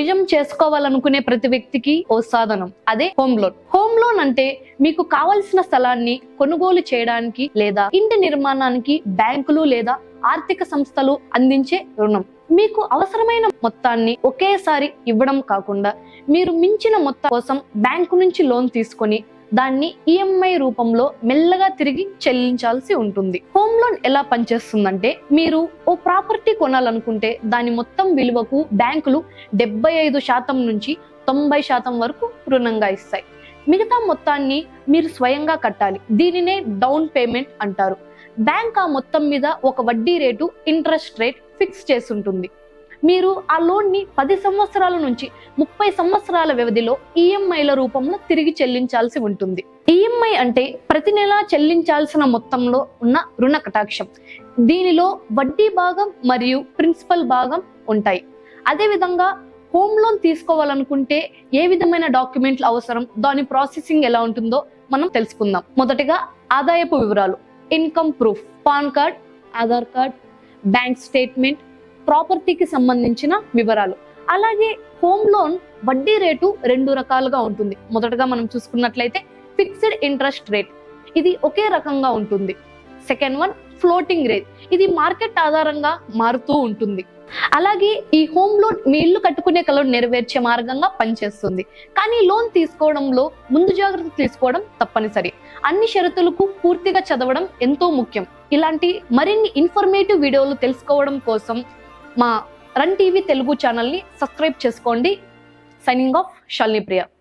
నిజం చేసుకోవాలనుకునే ప్రతి వ్యక్తికి ఓ సాధనం, అదే హోమ్ లోన్. హోమ్ లోన్ అంటే మీకు కావలసిన స్థలాన్ని కొనుగోలు చేయడానికి లేదా ఇంటి నిర్మాణానికి బ్యాంకులు లేదా ఆర్థిక సంస్థలు అందించే రుణం. మీకు అవసరమైన మొత్తాన్ని ఒకేసారి ఇవ్వడం కాకుండా మీరు మించిన మొత్తం కోసం బ్యాంకు నుంచి లోన్ తీసుకొని దాన్ని ఈఎంఐ రూపంలో మెల్లగా తిరిగి చెల్లించాల్సి ఉంటుంది. హోమ్ లోన్ ఎలా పనిచేస్తుందంటే, మీరు ఓ ప్రాపర్టీ కొనాలనుకుంటే దాని మొత్తం విలువకు బ్యాంకులు 75% నుంచి 90% వరకు రుణంగా ఇస్తాయి. మిగతా మొత్తాన్ని మీరు స్వయంగా కట్టాలి. దీనినే డౌన్ పేమెంట్ అంటారు. బ్యాంక్ ఆ మొత్తం మీద ఒక వడ్డీ రేటు, ఇంట్రెస్ట్ రేట్ ఫిక్స్ చేసి ఉంటుంది. మీరు ఆ లోన్ ని 10 సంవత్సరాల నుంచి 30 సంవత్సరాల వ్యవధిలో ఈఎంఐల రూపంలో తిరిగి చెల్లించాల్సి ఉంటుంది. ఈఎంఐ అంటే ప్రతి నెల చెల్లించాల్సిన మొత్తంలో ఉన్న రుణ కటాక్షం. దీనిలో వడ్డీ భాగం మరియు ప్రిన్సిపల్ భాగం ఉంటాయి. అదే విధంగా హోమ్ లోన్ తీసుకోవాలనుకుంటే ఏ విధమైన డాక్యుమెంట్లు అవసరం, దాని ప్రాసెసింగ్ ఎలా ఉంటుందో మనం తెలుసుకుందాం. మొదటగా ఆదాయపు వివరాలు, income proof, pan card, Aadhaar card, bank statement, ప్రాపర్టీకి సంబంధించిన వివరాలు. అలాగే హోమ్ లోన్ వడ్డీ రేటు 2 రకాలుగా ఉంటుంది. మొదటగా మనం చూసుకున్నట్లయితే ఫిక్స్డ్ ఇంట్రెస్ట్ రేట్, ఇది ఒకే రకంగా ఉంటుంది. సెకండ్ వన్ ఫ్లోటింగ్ రేట్, ఇది మార్కెట్ ఆధారంగా మారుతూ ఉంటుంది. అలాగే ఈ హోమ్ లోన్ మీ ఇల్లు కట్టుకునే కలను నెరవేర్చే మార్గంగా పనిచేస్తుంది. కానీ లోన్ తీసుకోవడంలో ముందు జాగ్రత్త తీసుకోవడం తప్పనిసరి. అన్ని షరతులకు పూర్తిగా చదవడం ఎంతో ముఖ్యం. ఇలాంటి మరిన్ని ఇన్ఫర్మేటివ్ వీడియోలు తెలుసుకోవడం కోసం మా రన్ టీవీ తెలుగు ఛానల్ని సబ్స్క్రైబ్ చేసుకోండి. సైనింగ్ ఆఫ్, శాలిని ప్రియ.